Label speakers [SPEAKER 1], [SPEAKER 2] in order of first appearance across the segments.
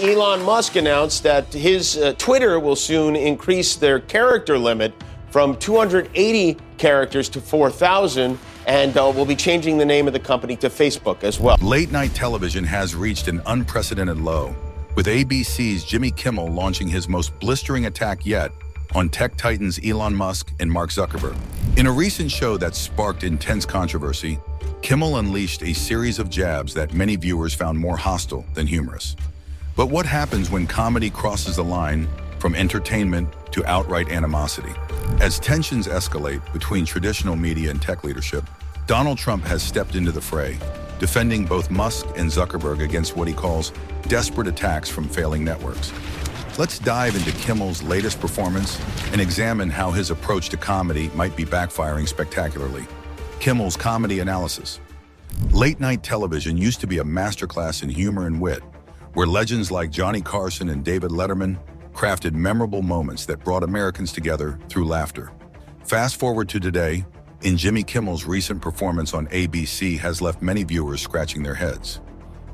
[SPEAKER 1] Elon Musk announced that his Twitter will soon increase their character limit from 280 characters to 4,000, and will be changing the name of the company to Facebook as well.
[SPEAKER 2] Late-night television has reached an unprecedented low, with ABC's Jimmy Kimmel launching his most blistering attack yet on tech titans Elon Musk and Mark Zuckerberg. In a recent show that sparked intense controversy, Kimmel unleashed a series of jabs that many viewers found more hostile than humorous. But what happens when comedy crosses the line from entertainment to outright animosity? As tensions escalate between traditional media and tech leadership, Donald Trump has stepped into the fray, defending both Musk and Zuckerberg against what he calls desperate attacks from failing networks. Let's dive into Kimmel's latest performance and examine how his approach to comedy might be backfiring spectacularly. Kimmel's comedy analysis. Late-night television used to be a masterclass in humor and wit, where legends like Johnny Carson and David Letterman crafted memorable moments that brought Americans together through laughter. Fast forward to today, and Jimmy Kimmel's recent performance on ABC has left many viewers scratching their heads.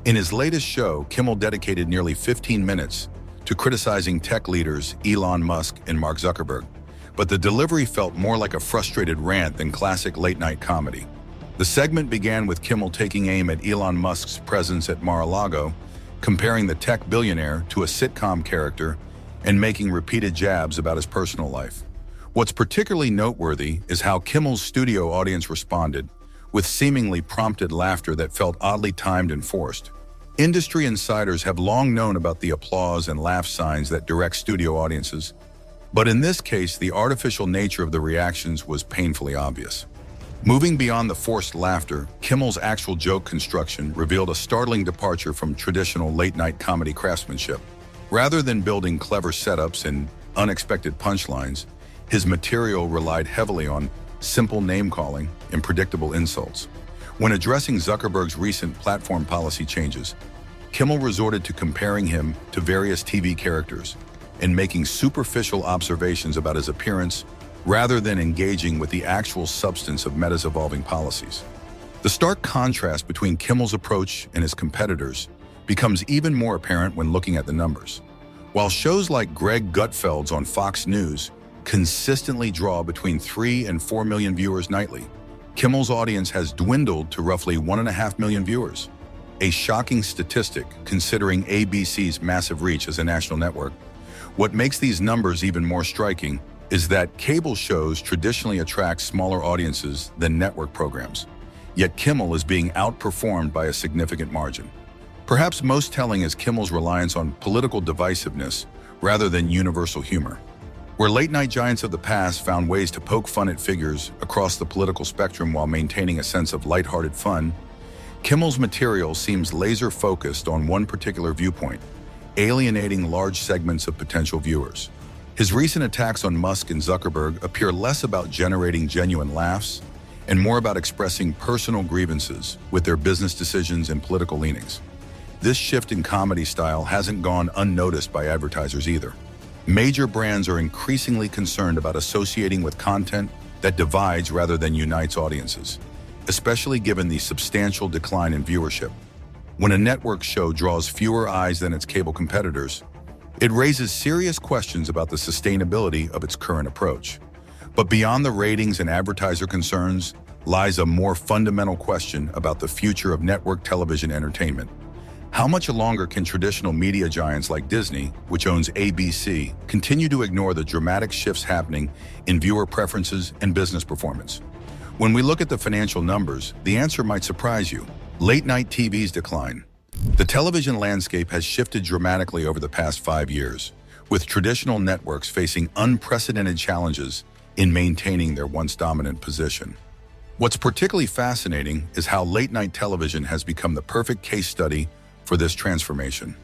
[SPEAKER 2] In his latest show, Kimmel dedicated nearly 15 minutes to criticizing tech leaders Elon Musk and Mark Zuckerberg, but the delivery felt more like a frustrated rant than classic late-night comedy. The segment began with Kimmel taking aim at Elon Musk's presence at Mar-a-Lago, comparing the tech billionaire to a sitcom character and making repeated jabs about his personal life. What's particularly noteworthy is how Kimmel's studio audience responded, with seemingly prompted laughter that felt oddly timed and forced. Industry insiders have long known about the applause and laugh signs that direct studio audiences, but in this case, the artificial nature of the reactions was painfully obvious. Moving beyond the forced laughter, Kimmel's actual joke construction revealed a startling departure from traditional late-night comedy craftsmanship. Rather than building clever setups and unexpected punchlines, his material relied heavily on simple name-calling and predictable insults. When addressing Zuckerberg's recent platform policy changes, Kimmel resorted to comparing him to various TV characters and making superficial observations about his appearance rather than engaging with the actual substance of Meta's evolving policies. The stark contrast between Kimmel's approach and his competitors becomes even more apparent when looking at the numbers. While shows like Greg Gutfeld's on Fox News consistently draw between 3 and 4 million viewers nightly, Kimmel's audience has dwindled to roughly 1.5 million viewers. A shocking statistic considering ABC's massive reach as a national network. What makes these numbers even more striking is that cable shows traditionally attract smaller audiences than network programs, yet Kimmel is being outperformed by a significant margin. Perhaps most telling is Kimmel's reliance on political divisiveness rather than universal humor. Where late-night giants of the past found ways to poke fun at figures across the political spectrum while maintaining a sense of lighthearted fun, Kimmel's material seems laser-focused on one particular viewpoint, alienating large segments of potential viewers. His recent attacks on Musk and Zuckerberg appear less about generating genuine laughs and more about expressing personal grievances with their business decisions and political leanings. This shift in comedy style hasn't gone unnoticed by advertisers either. Major brands are increasingly concerned about associating with content that divides rather than unites audiences, especially given the substantial decline in viewership. When a network show draws fewer eyes than its cable competitors, it raises serious questions about the sustainability of its current approach. But beyond the ratings and advertiser concerns lies a more fundamental question about the future of network television entertainment. How much longer can traditional media giants like Disney, which owns ABC, continue to ignore the dramatic shifts happening in viewer preferences and business performance? When we look at the financial numbers, the answer might surprise you. Late-night TV's decline. The television landscape has shifted dramatically over the past 5 years, with traditional networks facing unprecedented challenges in maintaining their once dominant position. What's particularly fascinating is how late-night television has become the perfect case study for this transformation.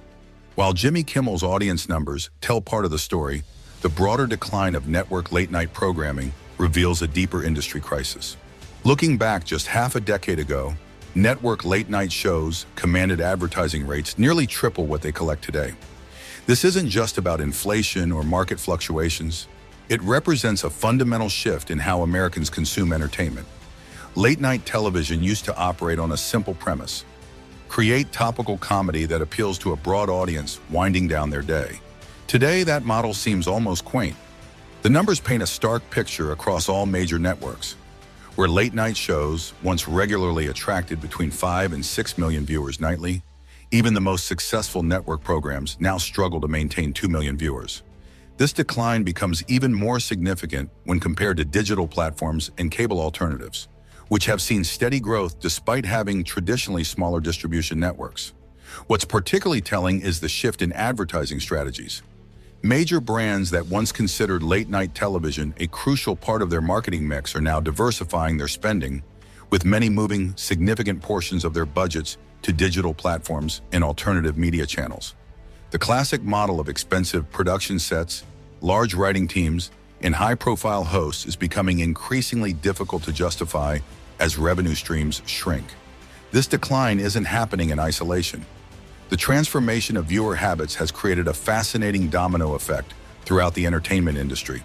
[SPEAKER 2] While Jimmy Kimmel's audience numbers tell part of the story, the broader decline of network late-night programming reveals a deeper industry crisis. Looking back just half a decade ago, network late-night shows commanded advertising rates nearly triple what they collect today. This isn't just about inflation or market fluctuations. It represents a fundamental shift in how Americans consume entertainment. Late-night television used to operate on a simple premise. create topical comedy that appeals to a broad audience winding down their day. Today, that model seems almost quaint. The numbers paint a stark picture across all major networks, where late-night shows once regularly attracted between 5 and 6 million viewers nightly. Even the most successful network programs now struggle to maintain 2 million viewers. This decline becomes even more significant when compared to digital platforms and cable alternatives, which have seen steady growth despite having traditionally smaller distribution networks. What's particularly telling is the shift in advertising strategies. Major brands that once considered late-night television a crucial part of their marketing mix are now diversifying their spending, with many moving significant portions of their budgets to digital platforms and alternative media channels. The classic model of expensive production sets, large writing teams, and high-profile hosts is becoming increasingly difficult to justify as revenue streams shrink. This decline isn't happening in isolation. The transformation of viewer habits has created a fascinating domino effect throughout the entertainment industry.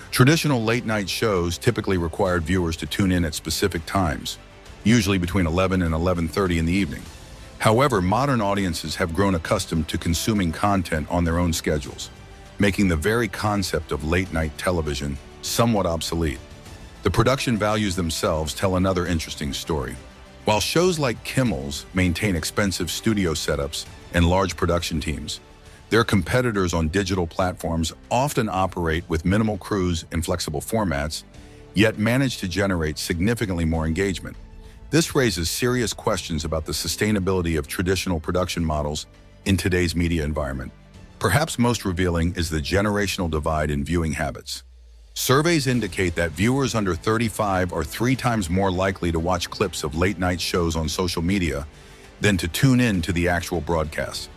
[SPEAKER 2] Traditional late-night shows typically required viewers to tune in at specific times, usually between 11 and 11:30 in the evening. However, modern audiences have grown accustomed to consuming content on their own schedules, making the very concept of late-night television somewhat obsolete. The production values themselves tell another interesting story. While shows like Kimmel's maintain expensive studio setups and large production teams, their competitors on digital platforms often operate with minimal crews and flexible formats, yet manage to generate significantly more engagement. This raises serious questions about the sustainability of traditional production models in today's media environment. Perhaps most revealing is the generational divide in viewing habits. Surveys indicate that viewers under 35 are 3 times more likely to watch clips of late-night shows on social media than to tune in to the actual broadcast.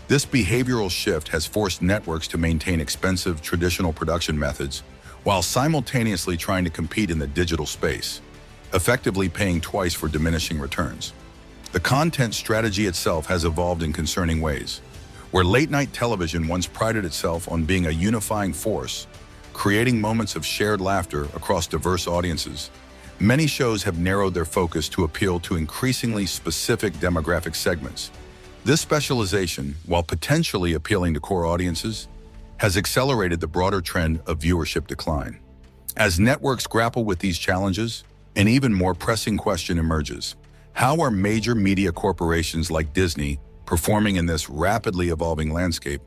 [SPEAKER 2] This behavioral shift has forced networks to maintain expensive traditional production methods while simultaneously trying to compete in the digital space, effectively paying twice for diminishing returns. The content strategy itself has evolved in concerning ways. Where late-night television once prided itself on being a unifying force, creating moments of shared laughter across diverse audiences, many shows have narrowed their focus to appeal to increasingly specific demographic segments. This specialization, while potentially appealing to core audiences, has accelerated the broader trend of viewership decline. As networks grapple with these challenges, an even more pressing question emerges. How are major media corporations like Disney performing in this rapidly evolving landscape?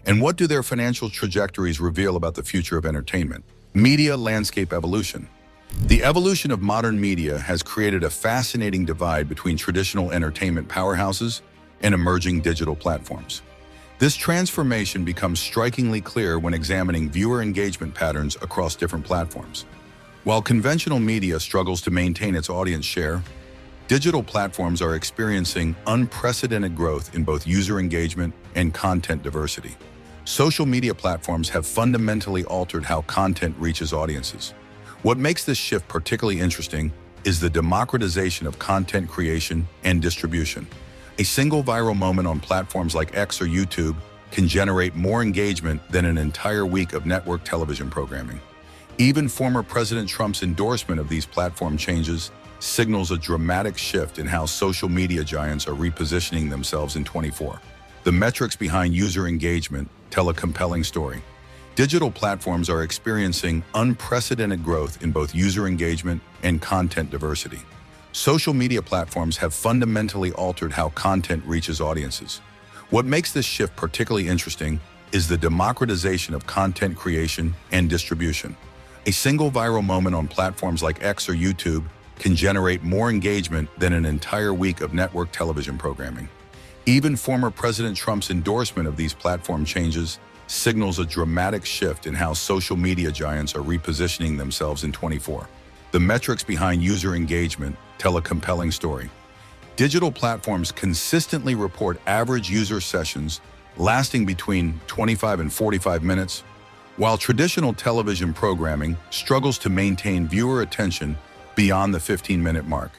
[SPEAKER 2] And what do their financial trajectories reveal about the future of entertainment? Media landscape evolution. The evolution of modern media has created a fascinating divide between traditional entertainment powerhouses and emerging digital platforms. This transformation becomes strikingly clear when examining viewer engagement patterns across different platforms. While conventional media struggles to maintain its audience share, digital platforms are experiencing unprecedented growth in both user engagement and content diversity. Social media platforms have fundamentally altered how content reaches audiences. What makes this shift particularly interesting is the democratization of content creation and distribution. A single viral moment on platforms like X or YouTube can generate more engagement than an entire week of network television programming. Even former President Trump's endorsement of these platform changes signals a dramatic shift in how social media giants are repositioning themselves in 2024. The metrics behind user engagement tell a compelling story. Digital platforms are experiencing unprecedented growth in both user engagement and content diversity. Social media platforms have fundamentally altered how content reaches audiences. What makes this shift particularly interesting is the democratization of content creation and distribution. A single viral moment on platforms like X or YouTube can generate more engagement than an entire week of network television programming. Even former President Trump's endorsement of these platform changes signals a dramatic shift in how social media giants are repositioning themselves in 2024. The metrics behind user engagement tell a compelling story. Digital platforms consistently report average user sessions lasting between 25 and 45 minutes, while traditional television programming struggles to maintain viewer attention beyond the 15-minute mark.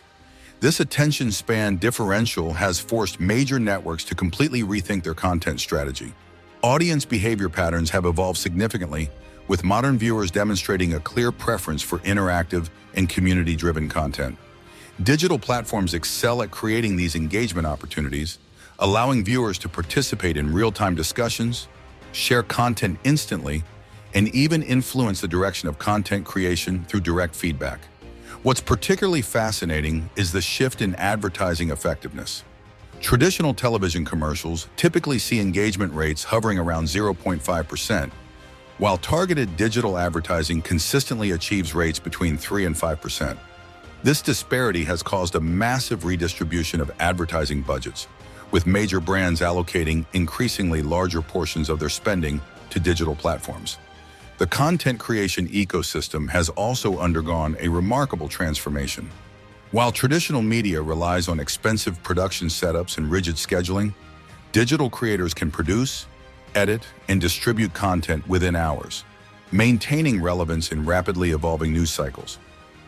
[SPEAKER 2] This attention span differential has forced major networks to completely rethink their content strategy. Audience behavior patterns have evolved significantly, with modern viewers demonstrating a clear preference for interactive and community-driven content. Digital platforms excel at creating these engagement opportunities, allowing viewers to participate in real-time discussions, share content instantly, and even influence the direction of content creation through direct feedback. What's particularly fascinating is the shift in advertising effectiveness. Traditional television commercials typically see engagement rates hovering around 0.5%, while targeted digital advertising consistently achieves rates between 3 and 5%. This disparity has caused a massive redistribution of advertising budgets, with major brands allocating increasingly larger portions of their spending to digital platforms. The content creation ecosystem has also undergone a remarkable transformation. While traditional media relies on expensive production setups and rigid scheduling, digital creators can produce, edit, and distribute content within hours, maintaining relevance in rapidly evolving news cycles.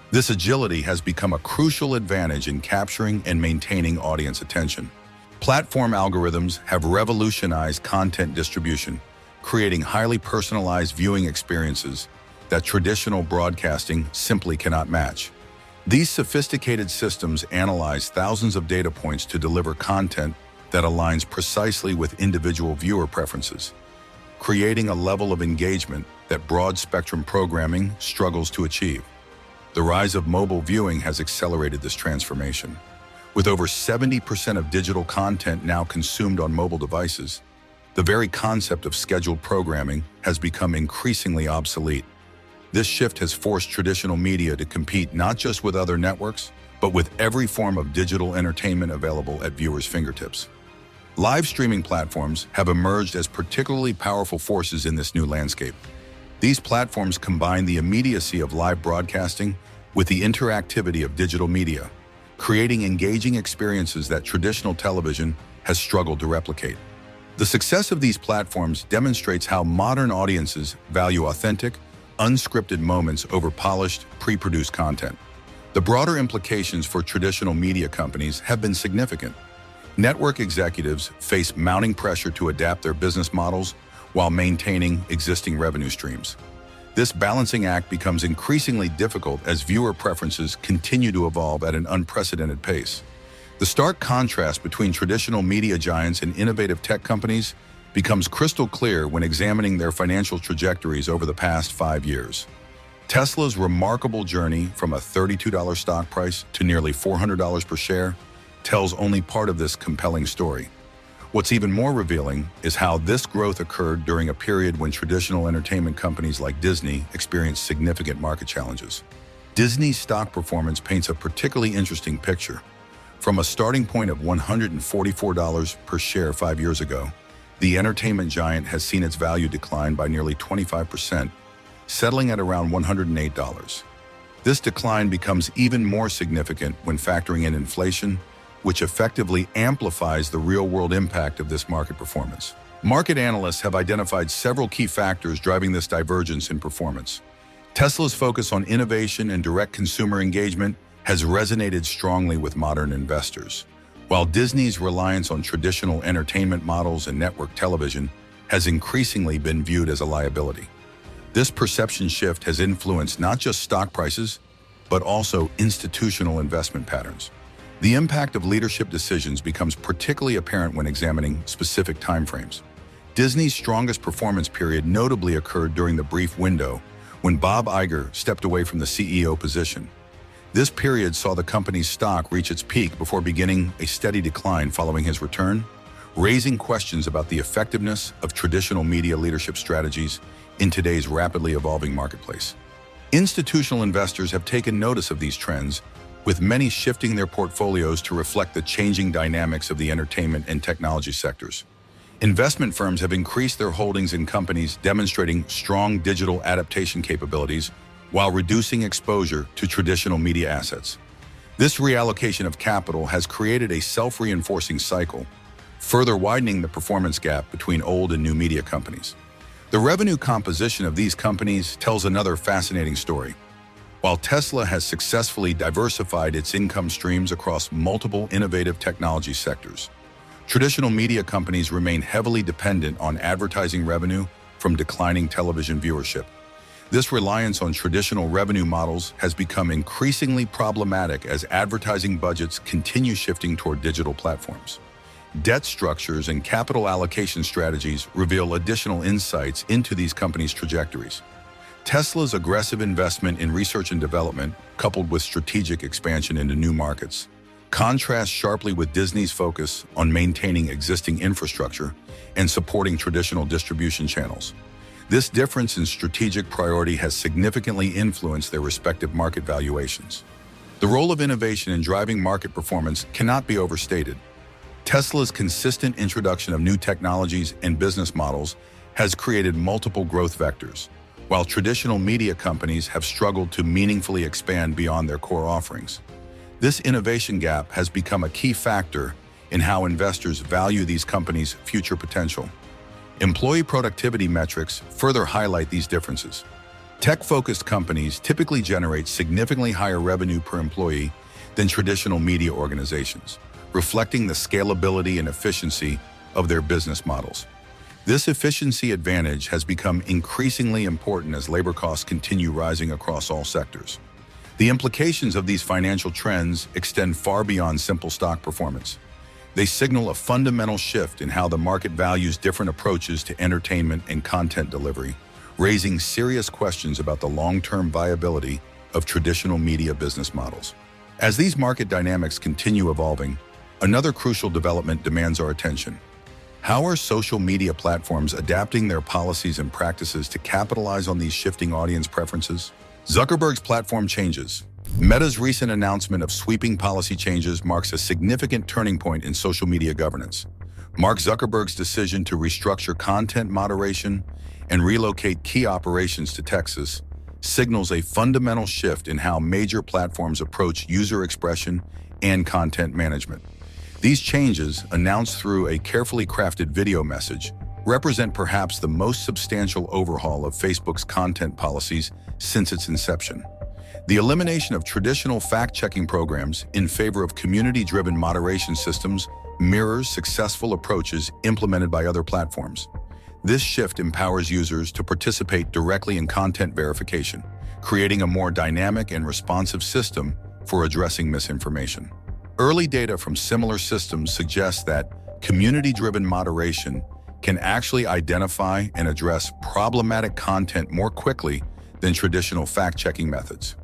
[SPEAKER 2] This agility has become a crucial advantage in capturing and maintaining audience attention. Platform algorithms have revolutionized content distribution, creating highly personalized viewing experiences that traditional broadcasting simply cannot match. These sophisticated systems analyze thousands of data points to deliver content that aligns precisely with individual viewer preferences, creating a level of engagement that broad-spectrum programming struggles to achieve. The rise of mobile viewing has accelerated this transformation. With over 70% of digital content now consumed on mobile devices, the very concept of scheduled programming has become increasingly obsolete. This shift has forced traditional media to compete not just with other networks, but with every form of digital entertainment available at viewers' fingertips. Live streaming platforms have emerged as particularly powerful forces in this new landscape. These platforms combine the immediacy of live broadcasting with the interactivity of digital media, creating engaging experiences that traditional television has struggled to replicate. The success of these platforms demonstrates how modern audiences value authentic, unscripted moments over polished, pre-produced content. The broader implications for traditional media companies have been significant. Network executives face mounting pressure to adapt their business models while maintaining existing revenue streams. This balancing act becomes increasingly difficult as viewer preferences continue to evolve at an unprecedented pace. The stark contrast between traditional media giants and innovative tech companies becomes crystal clear when examining their financial trajectories over the past 5 years. Tesla's remarkable journey from a $32 stock price to nearly $400 per share tells only part of this compelling story. What's even more revealing is how this growth occurred during a period when traditional entertainment companies like Disney experienced significant market challenges. Disney's stock performance paints a particularly interesting picture. From a starting point of $144 per share 5 years ago, the entertainment giant has seen its value decline by nearly 25%, settling at around $108. This decline becomes even more significant when factoring in inflation, which effectively amplifies the real-world impact of this market performance. Market analysts have identified several key factors driving this divergence in performance. Tesla's focus on innovation and direct consumer engagement has resonated strongly with modern investors, while Disney's reliance on traditional entertainment models and network television has increasingly been viewed as a liability. This perception shift has influenced not just stock prices, but also institutional investment patterns. The impact of leadership decisions becomes particularly apparent when examining specific timeframes. Disney's strongest performance period notably occurred during the brief window when Bob Iger stepped away from the CEO position. This period saw the company's stock reach its peak before beginning a steady decline following his return, raising questions about the effectiveness of traditional media leadership strategies in today's rapidly evolving marketplace. Institutional investors have taken notice of these trends, with many shifting their portfolios to reflect the changing dynamics of the entertainment and technology sectors. Investment firms have increased their holdings in companies demonstrating strong digital adaptation capabilities while reducing exposure to traditional media assets. This reallocation of capital has created a self-reinforcing cycle, further widening the performance gap between old and new media companies. The revenue composition of these companies tells another fascinating story. While Tesla has successfully diversified its income streams across multiple innovative technology sectors, traditional media companies remain heavily dependent on advertising revenue from declining television viewership. This reliance on traditional revenue models has become increasingly problematic as advertising budgets continue shifting toward digital platforms. Debt structures and capital allocation strategies reveal additional insights into these companies' trajectories. Tesla's aggressive investment in research and development, coupled with strategic expansion into new markets, contrasts sharply with Disney's focus on maintaining existing infrastructure and supporting traditional distribution channels. This difference in strategic priority has significantly influenced their respective market valuations. The role of innovation in driving market performance cannot be overstated. Tesla's consistent introduction of new technologies and business models has created multiple growth vectors, while traditional media companies have struggled to meaningfully expand beyond their core offerings. This innovation gap has become a key factor in how investors value these companies' future potential. Employee productivity metrics further highlight these differences. Tech-focused companies typically generate significantly higher revenue per employee than traditional media organizations, reflecting the scalability and efficiency of their business models. This efficiency advantage has become increasingly important as labor costs continue rising across all sectors. The implications of these financial trends extend far beyond simple stock performance. They signal a fundamental shift in how the market values different approaches to entertainment and content delivery, raising serious questions about the long-term viability of traditional media business models. As these market dynamics continue evolving, another crucial development demands our attention. How are social media platforms adapting their policies and practices to capitalize on these shifting audience preferences? Zuckerberg's platform changes. Meta's recent announcement of sweeping policy changes marks a significant turning point in social media governance. Mark Zuckerberg's decision to restructure content moderation and relocate key operations to Texas signals a fundamental shift in how major platforms approach user expression and content management. These changes, announced through a carefully crafted video message, represent perhaps the most substantial overhaul of Facebook's content policies since its inception. The elimination of traditional fact-checking programs in favor of community-driven moderation systems mirrors successful approaches implemented by other platforms. This shift empowers users to participate directly in content verification, creating a more dynamic and responsive system for addressing misinformation. Early data from similar systems suggests that community-driven moderation can actually identify and address problematic content more quickly than traditional fact-checking methods.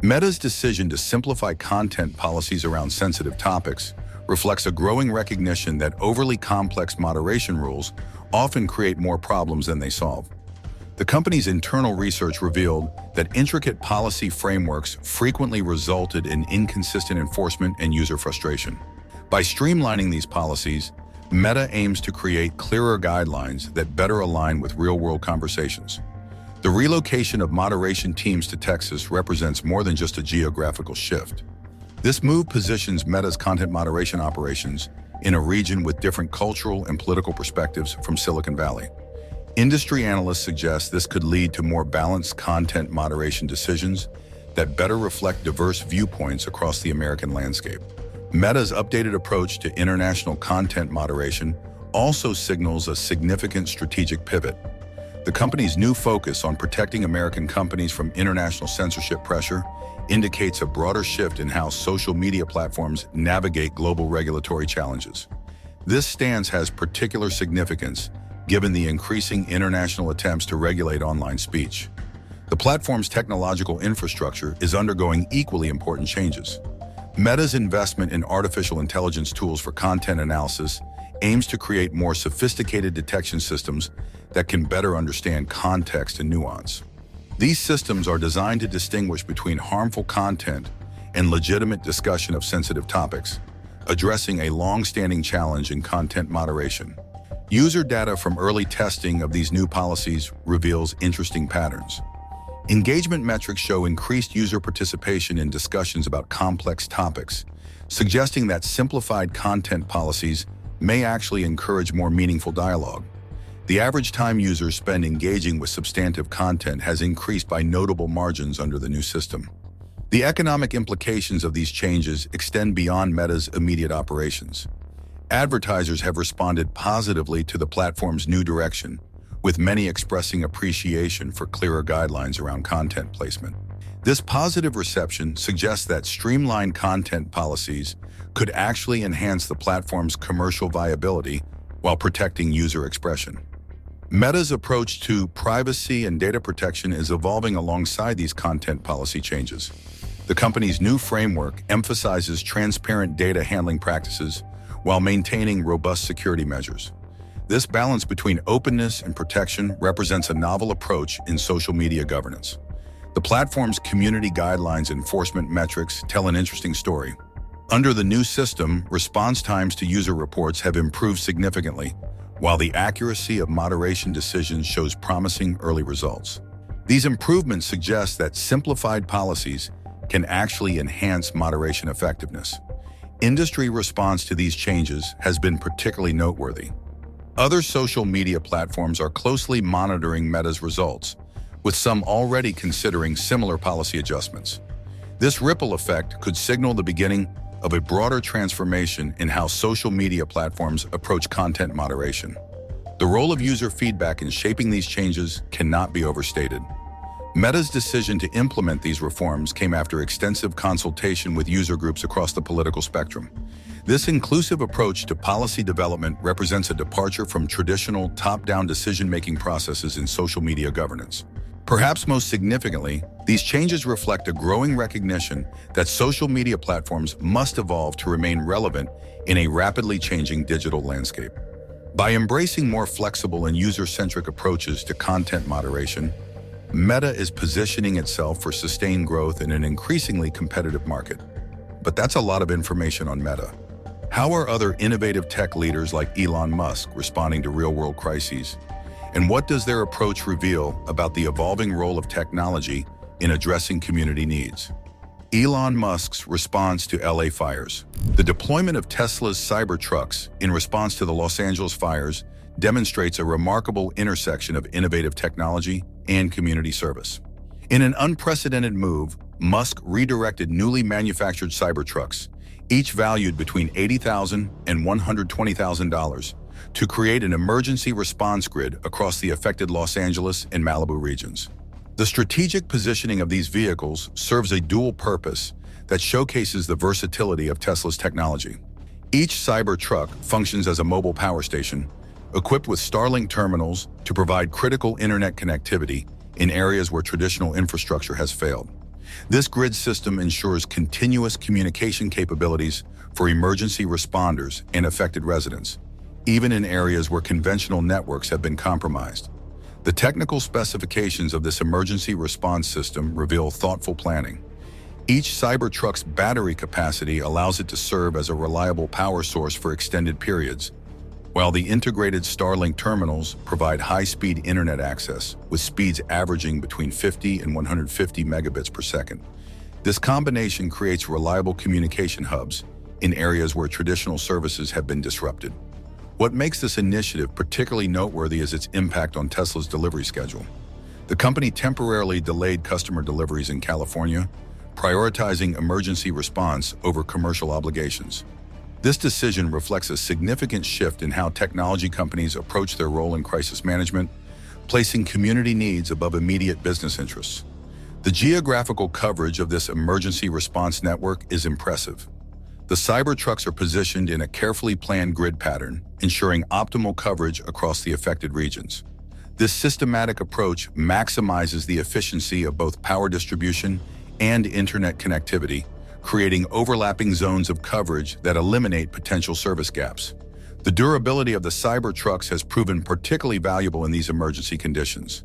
[SPEAKER 2] Meta's decision to simplify content policies around sensitive topics reflects a growing recognition that overly complex moderation rules often create more problems than they solve. The company's internal research revealed that intricate policy frameworks frequently resulted in inconsistent enforcement and user frustration. By streamlining these policies, Meta aims to create clearer guidelines that better align with real-world conversations. The relocation of moderation teams to Texas represents more than just a geographical shift. This move positions Meta's content moderation operations in a region with different cultural and political perspectives from Silicon Valley. Industry analysts suggest this could lead to more balanced content moderation decisions that better reflect diverse viewpoints across the American landscape. Meta's updated approach to international content moderation also signals a significant strategic pivot. The company's new focus on protecting American companies from international censorship pressure indicates a broader shift in how social media platforms navigate global regulatory challenges. This stance has particular significance given the increasing international attempts to regulate online speech. The platform's technological infrastructure is undergoing equally important changes. Meta's investment in artificial intelligence tools for content analysis aims to create more sophisticated detection systems that can better understand context and nuance. These systems are designed to distinguish between harmful content and legitimate discussion of sensitive topics, addressing a long-standing challenge in content moderation. User data from early testing of these new policies reveals interesting patterns. Engagement metrics show increased user participation in discussions about complex topics, suggesting that simplified content policies may actually encourage more meaningful dialogue. The average time users spend engaging with substantive content has increased by notable margins under the new system. The economic implications of these changes extend beyond Meta's immediate operations. Advertisers have responded positively to the platform's new direction, with many expressing appreciation for clearer guidelines around content placement. This positive reception suggests that streamlined content policies could actually enhance the platform's commercial viability while protecting user expression. Meta's approach to privacy and data protection is evolving alongside these content policy changes. The company's new framework emphasizes transparent data handling practices while maintaining robust security measures. This balance between openness and protection represents a novel approach in social media governance. The platform's community guidelines enforcement metrics tell an interesting story. Under the new system, response times to user reports have improved significantly, while the accuracy of moderation decisions shows promising early results. These improvements suggest that simplified policies can actually enhance moderation effectiveness. Industry response to these changes has been particularly noteworthy. Other social media platforms are closely monitoring Meta's results, with some already considering similar policy adjustments. This ripple effect could signal the beginning of a broader transformation in how social media platforms approach content moderation. The role of user feedback in shaping these changes cannot be overstated. Meta's decision to implement these reforms came after extensive consultation with user groups across the political spectrum. This inclusive approach to policy development represents a departure from traditional top-down decision-making processes in social media governance. Perhaps most significantly, these changes reflect a growing recognition that social media platforms must evolve to remain relevant in a rapidly changing digital landscape. By embracing more flexible and user-centric approaches to content moderation, Meta is positioning itself for sustained growth in an increasingly competitive market. But that's a lot of information on Meta. How are other innovative tech leaders like Elon Musk responding to real-world crises? And what does their approach reveal about the evolving role of technology in addressing community needs? Elon Musk's response to LA fires. The deployment of Tesla's Cybertrucks in response to the Los Angeles fires demonstrates a remarkable intersection of innovative technology and community service. In an unprecedented move, Musk redirected newly manufactured Cybertrucks, each valued between $80,000 and $120,000, to create an emergency response grid across the affected Los Angeles and Malibu regions. The strategic positioning of these vehicles serves a dual purpose that showcases the versatility of Tesla's technology. Each Cybertruck functions as a mobile power station, equipped with Starlink terminals to provide critical internet connectivity in areas where traditional infrastructure has failed. This grid system ensures continuous communication capabilities for emergency responders and affected residents, even in areas where conventional networks have been compromised. The technical specifications of this emergency response system reveal thoughtful planning. Each Cybertruck's battery capacity allows it to serve as a reliable power source for extended periods, while the integrated Starlink terminals provide high-speed internet access, with speeds averaging between 50 and 150 megabits per second. This combination creates reliable communication hubs in areas where traditional services have been disrupted. What makes this initiative particularly noteworthy is its impact on Tesla's delivery schedule. The company temporarily delayed customer deliveries in California, prioritizing emergency response over commercial obligations. This decision reflects a significant shift in how technology companies approach their role in crisis management, placing community needs above immediate business interests. The geographical coverage of this emergency response network is impressive. The Cybertrucks are positioned in a carefully planned grid pattern, ensuring optimal coverage across the affected regions. This systematic approach maximizes the efficiency of both power distribution and internet connectivity, creating overlapping zones of coverage that eliminate potential service gaps. The durability of the Cybertrucks has proven particularly valuable in these emergency conditions.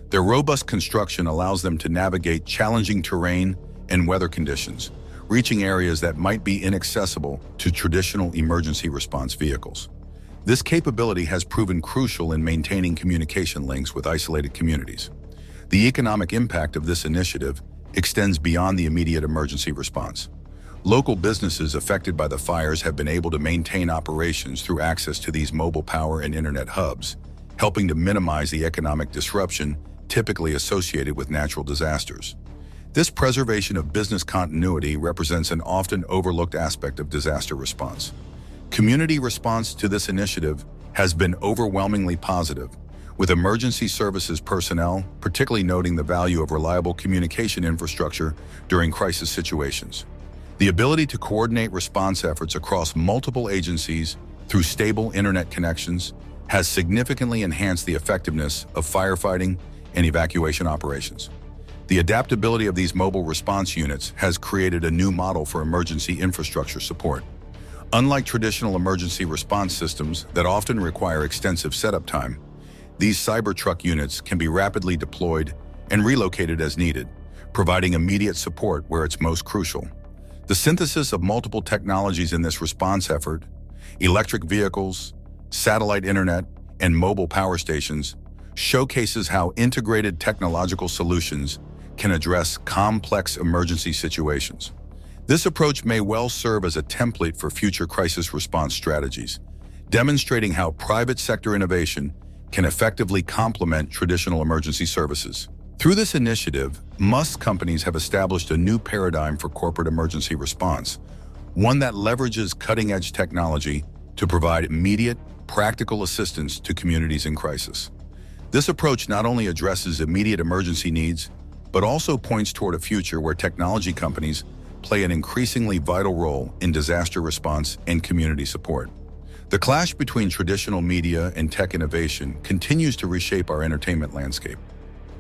[SPEAKER 2] Their robust construction allows them to navigate challenging terrain and weather conditions, reaching areas that might be inaccessible to traditional emergency response vehicles. This capability has proven crucial in maintaining communication links with isolated communities. The economic impact of this initiative extends beyond the immediate emergency response. Local businesses affected by the fires have been able to maintain operations through access to these mobile power and internet hubs, helping to minimize the economic disruption typically associated with natural disasters. This preservation of business continuity represents an often overlooked aspect of disaster response. Community response to this initiative has been overwhelmingly positive, with emergency services personnel particularly noting the value of reliable communication infrastructure during crisis situations. The ability to coordinate response efforts across multiple agencies through stable internet connections has significantly enhanced the effectiveness of firefighting and evacuation operations. The adaptability of these mobile response units has created a new model for emergency infrastructure support. Unlike traditional emergency response systems that often require extensive setup time, these Cybertruck units can be rapidly deployed and relocated as needed, providing immediate support where it's most crucial. The synthesis of multiple technologies in this response effort, electric vehicles, satellite internet, and mobile power stations, showcases how integrated technological solutions can address complex emergency situations. This approach may well serve as a template for future crisis response strategies, demonstrating how private sector innovation can effectively complement traditional emergency services. Through this initiative, Musk companies have established a new paradigm for corporate emergency response, one that leverages cutting-edge technology to provide immediate, practical assistance to communities in crisis. This approach not only addresses immediate emergency needs, but also points toward a future where technology companies play an increasingly vital role in disaster response and community support. The clash between traditional media and tech innovation continues to reshape our entertainment landscape.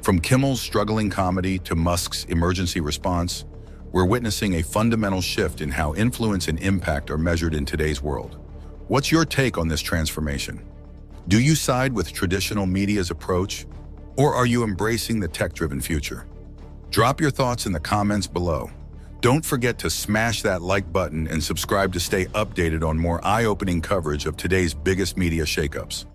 [SPEAKER 2] From Kimmel's struggling comedy to Musk's emergency response, we're witnessing a fundamental shift in how influence and impact are measured in today's world. What's your take on this transformation? Do you side with traditional media's approach, or are you embracing the tech-driven future? Drop your thoughts in the comments below. Don't forget to smash that like button and subscribe to stay updated on more eye-opening coverage of today's biggest media shakeups.